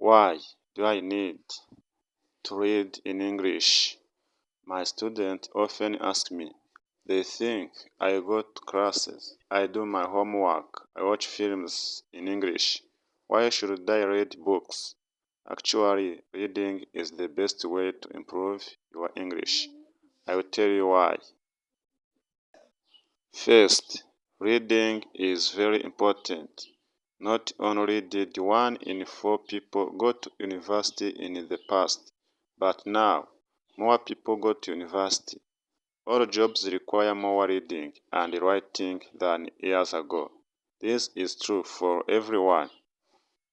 Why do I need to read in English? My students often ask me. They think I go to classes, I do my homework, I watch films in English. Why should I read books? Actually, reading is the best way to improve your English. I will tell you why. First, reading is very important. Not only did 1 in 4 people go to university in the past, but now more people go to university. All jobs require more reading and writing than years ago. This is true for everyone.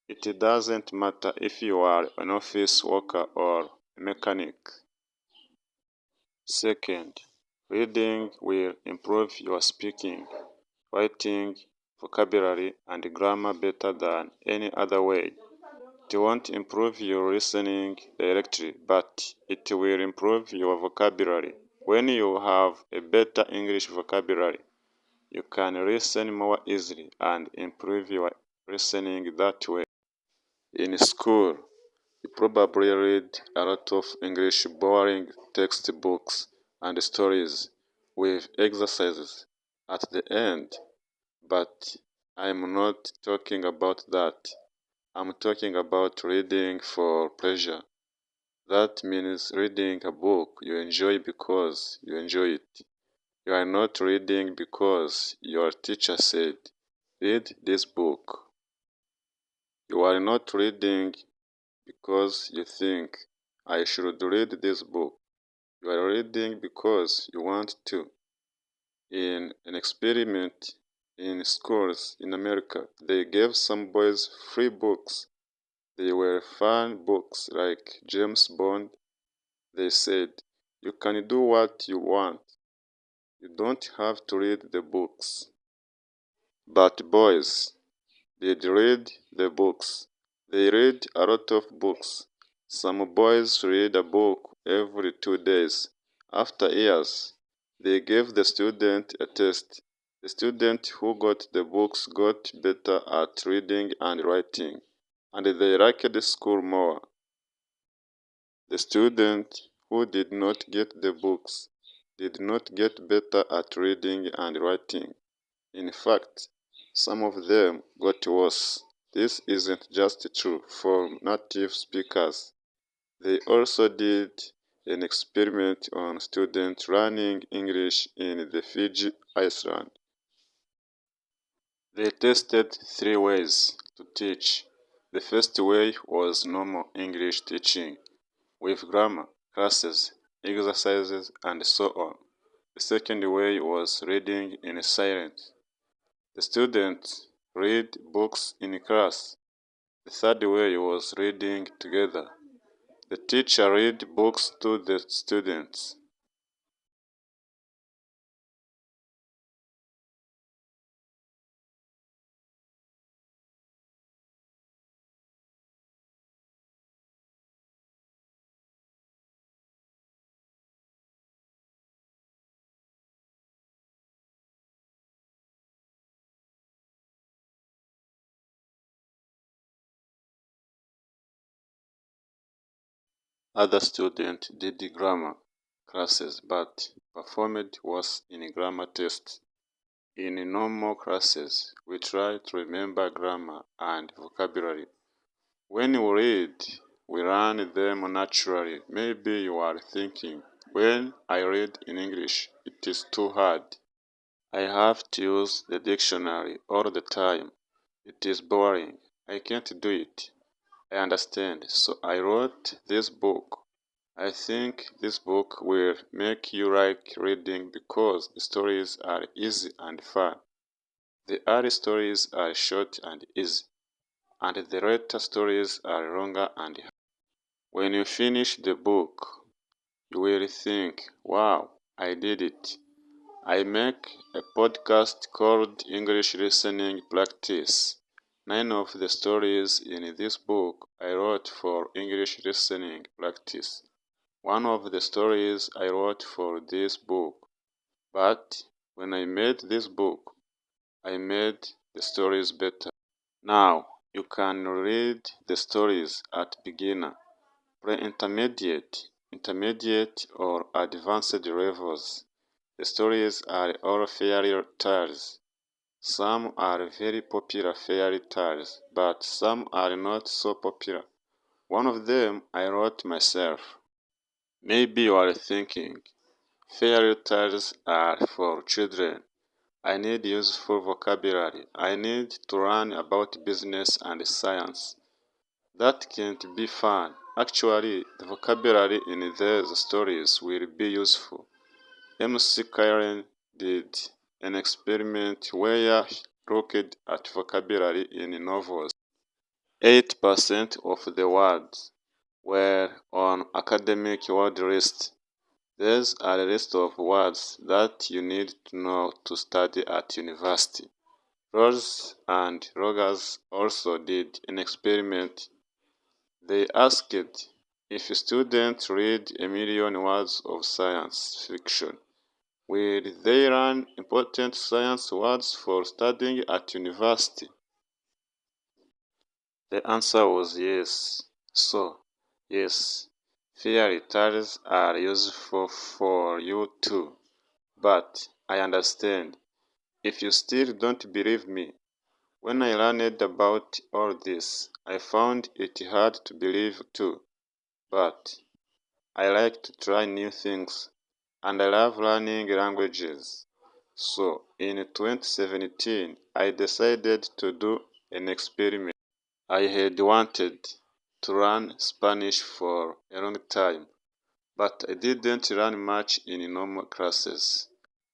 It doesn't matter if you are an office worker or a mechanic. Second, reading will improve your speaking, writing, vocabulary, and grammar better than any other way. It won't improve your listening directly, but it will improve your vocabulary. When you have a better English vocabulary, you can listen more easily and improve your listening that way. In school, you probably read a lot of English boring textbooks and stories with exercises at the end, but I'm not talking about that. I'm talking about reading for pleasure. That means reading a book you enjoy because you enjoy it. You are not reading because your teacher said, read this book. You are not reading because you think, I should read this book. You are reading because you want to. In an experiment in schools in America, they gave some boys free books. They were fun books like James Bond. They said, you can do what you want. You don't have to read the books. But boys did read the books. They read a lot of books. Some boys read a book every 2 days. After years, they gave the student a test. The student who got the books got better at reading and writing, and they liked school more. The student who did not get the books did not get better at reading and writing. In fact, some of them got worse. This isn't just true for native speakers. They also did an experiment on students learning English in the Fiji Island. They tested 3 ways to teach. The first way was normal English teaching, with grammar, classes, exercises, and so on. The second way was reading in silence. The students read books in class. The third way was reading together. The teacher read books to the students. Other students did the grammar classes but performed worse in grammar tests. In normal classes, we try to remember grammar and vocabulary. When we read, we learn them naturally. Maybe you are thinking, when I read in English, it is too hard. I have to use the dictionary all the time. It is boring. I can't do it. I understand, so I wrote this book. I think this book will make you like reading because the stories are easy and fun. The early stories are short and easy, and the later stories are longer and hard. When you finish the book, you will think, wow, I did it. I make a podcast called English Listening Practice. 9 of the stories in this book I wrote for English listening practice. One of the stories I wrote for this book. But when I made this book, I made the stories better. Now, You can read the stories at beginner, pre-intermediate, intermediate, or advanced levels. The stories are all fairy tales. Some are very popular fairy tales, but some are not so popular. One of them I wrote myself. Maybe you are thinking, fairy tales are for children. I need useful vocabulary. I need to learn about business and science. That can't be fun. Actually, the vocabulary in these stories will be useful. MC Karen did an experiment where he looked at vocabulary in novels. 8% of the words were on academic word lists. These are a list of words that you need to know to study at university. Rose and Rogers also did an experiment. They asked if students read a million words of science fiction, will they learn important science words for studying at university? The answer was yes. So, yes, fairy tales are useful for you too. But I understand. If you still don't believe me, when I learned about all this, I found it hard to believe too. But I like to try new things, and I love learning languages. So, in 2017, I decided to do an experiment. I had wanted to learn Spanish for a long time, but I didn't learn much in normal classes.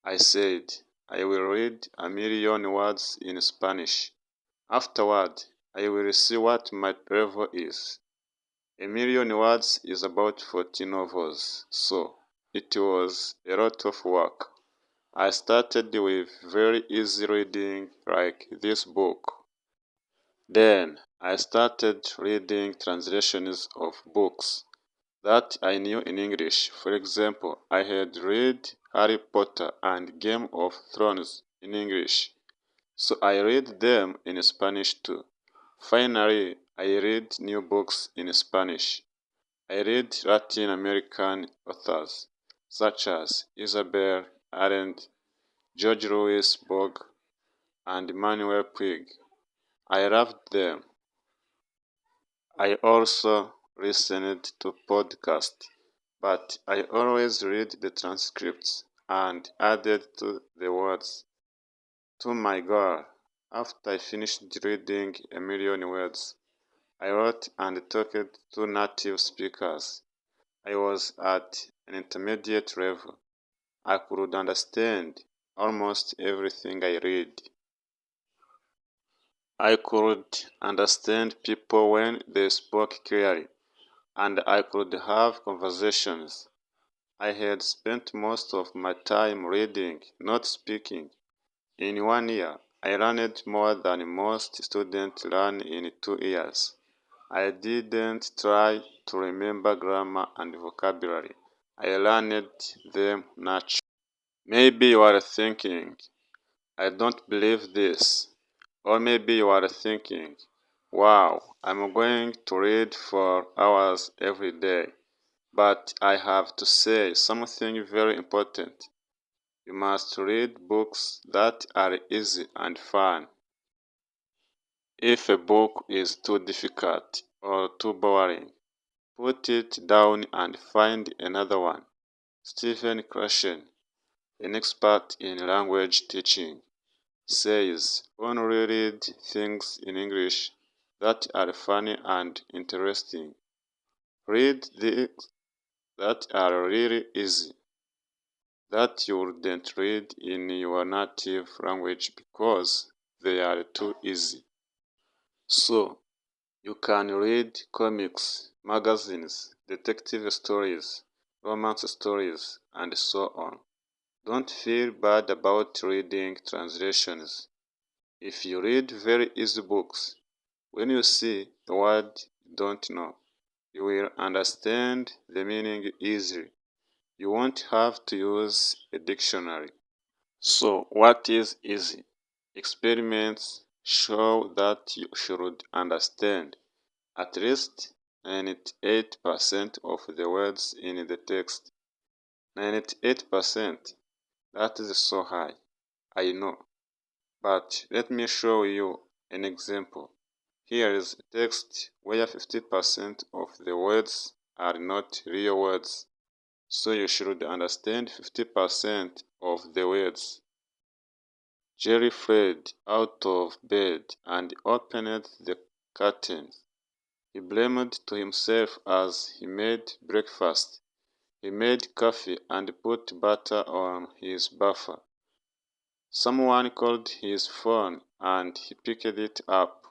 I said, I will read a million words in Spanish. Afterward, I will see what my level is. A million words is about 40 novels, so it was a lot of work. I started with very easy reading like this book. Then I started reading translations of books that I knew in English. For example, I had read Harry Potter and Game of Thrones in English, so I read them in Spanish too. Finally, I read new books in Spanish. I read Latin American authors such as Isabel Allende, George Louis Borg, and Manuel Puig. I loved them. I also listened to podcasts, but I always read the transcripts and added to the words. To my goal, after I finished reading a million words, I wrote and talked to native speakers. I was at an intermediate level. I could understand almost everything I read. I could understand people when they spoke clearly, and I could have conversations. I had spent most of my time reading, not speaking. In 1 year, I learned more than most students learn in 2 years. I didn't try to remember grammar and vocabulary. I learned them naturally. Maybe you are thinking, I don't believe this. Or maybe you are thinking, wow, I'm going to read for hours every day. But I have to say something very important. You must read books that are easy and fun. If a book is too difficult or too boring, put it down and find another one. Stephen Krashen, an expert in language teaching, says only read things in English that are funny and interesting. Read things that are really easy, that you wouldn't read in your native language because they are too easy. So, you can read comics, magazines, detective stories, romance stories, and so on. Don't feel bad about reading translations. If you read very easy books, when you see a word you don't know, you will understand the meaning easily. You won't have to use a dictionary. So, what is easy? Experiments show that you should understand at least 98% of the words in the text. 98%? That is so high, I know. But let me show you an example. Here is a text where 50% of the words are not real words. So you should understand 50% of the words. Jerry fled out of bed and opened the curtains. He blamed to himself as he made breakfast. He made coffee and put butter on his buffer. Someone called his phone and he picked it up.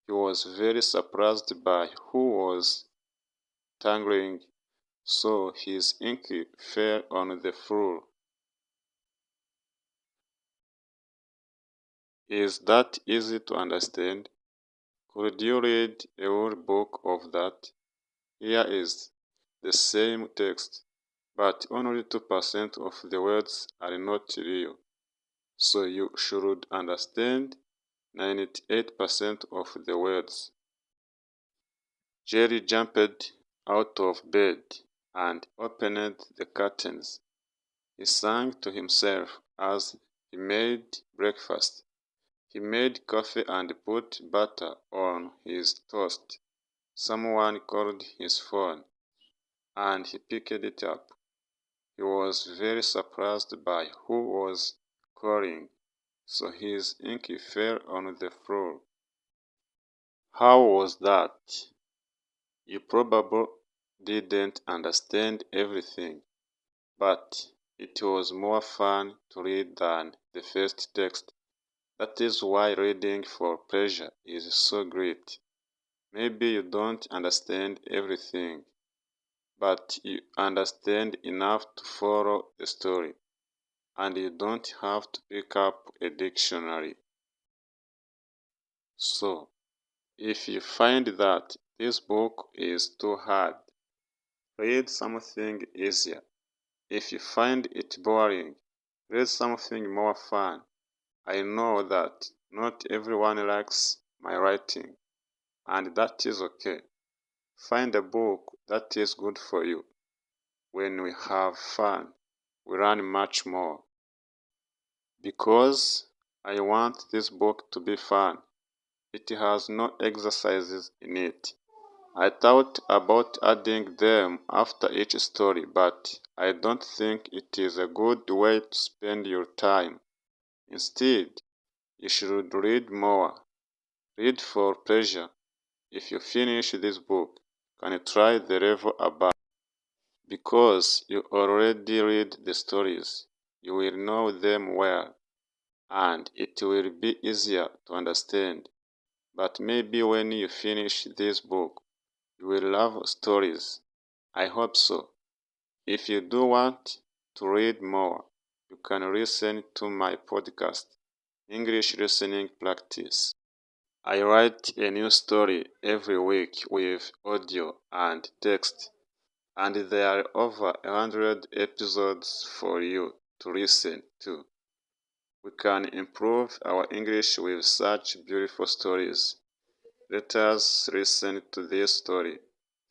He was very surprised by who was tangling, so his ink fell on the floor. Is that easy to understand? Could you read a whole book of that? Here is the same text, but only 2% of the words are not real. So you should understand 98% of the words. Jerry jumped out of bed and opened the curtains. He sang to himself as he made breakfast. He made coffee and put butter on his toast. Someone called his phone, and he picked it up. He was very surprised by who was calling, so his ink fell on the floor. How was that? You probably didn't understand everything, but it was more fun to read than the first text. That is why reading for pleasure is so great. Maybe you don't understand everything, but you understand enough to follow the story, and you don't have to pick up a dictionary. So, if you find that this book is too hard, read something easier. If you find it boring, read something more fun. I know that not everyone likes my writing, and that is okay. Find a book that is good for you. When we have fun, we learn much more. Because I want this book to be fun, it has no exercises in it. I thought about adding them after each story, but I don't think it is a good way to spend your time. Instead, you should read more. Read for pleasure. If you finish this book, can you try the level above? Because you already read the stories, you will know them well, and it will be easier to understand. But maybe when you finish this book, you will love stories. I hope so. If you do want to read more, you can listen to my podcast, English Listening Practice. I write a new story every week with audio and text, and there are over 100 episodes for you to listen to. We can improve our English with such beautiful stories. Let us listen to this story.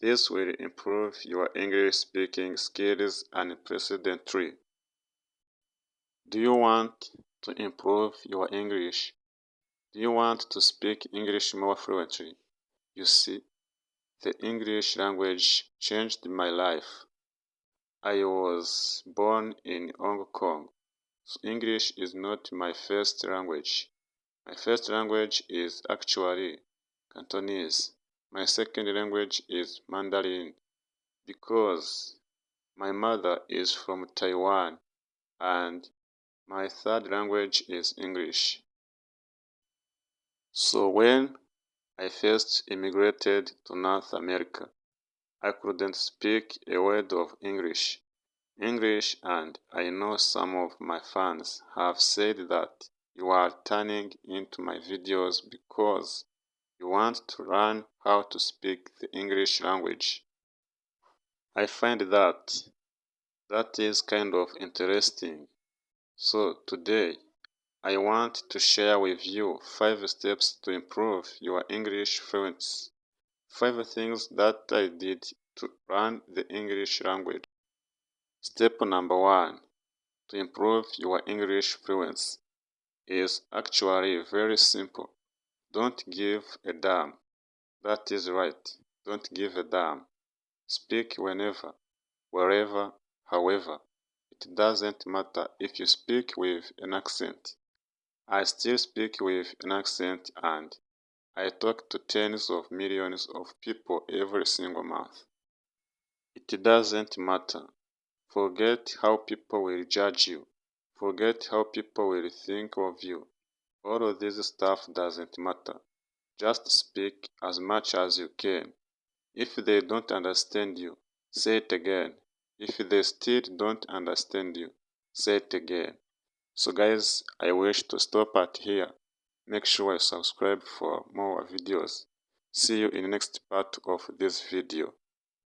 This will improve your English speaking skills unprecedentedly. Do you want to improve your English? Do you want to speak English more fluently? You see, the English language changed my life. I was born in Hong Kong, so English is not my first language. My first language is actually Cantonese. My second language is Mandarin because my mother is from Taiwan, and my third language is English. So when I first immigrated to North America, I couldn't speak a word of English. And I know some of my fans have said that you are turning into my videos because you want to learn how to speak the English language. I find that is kind of interesting. So today, I want to share with you 5 steps to improve your English fluency. 5 things that I did to learn the English language. Step number 1 to improve your English fluency is actually very simple. Don't give a damn. That is right. Don't give a damn. Speak whenever, wherever, however. It doesn't matter if you speak with an accent. I still speak with an accent and I talk to tens of millions of people every single month. It doesn't matter. Forget how people will judge you. Forget how people will think of you. All of this stuff doesn't matter. Just speak as much as you can. If they don't understand you, say it again. If they still don't understand you, say it again. So guys, I wish to stop at here. Make sure you subscribe for more videos. See you in the next part of this video.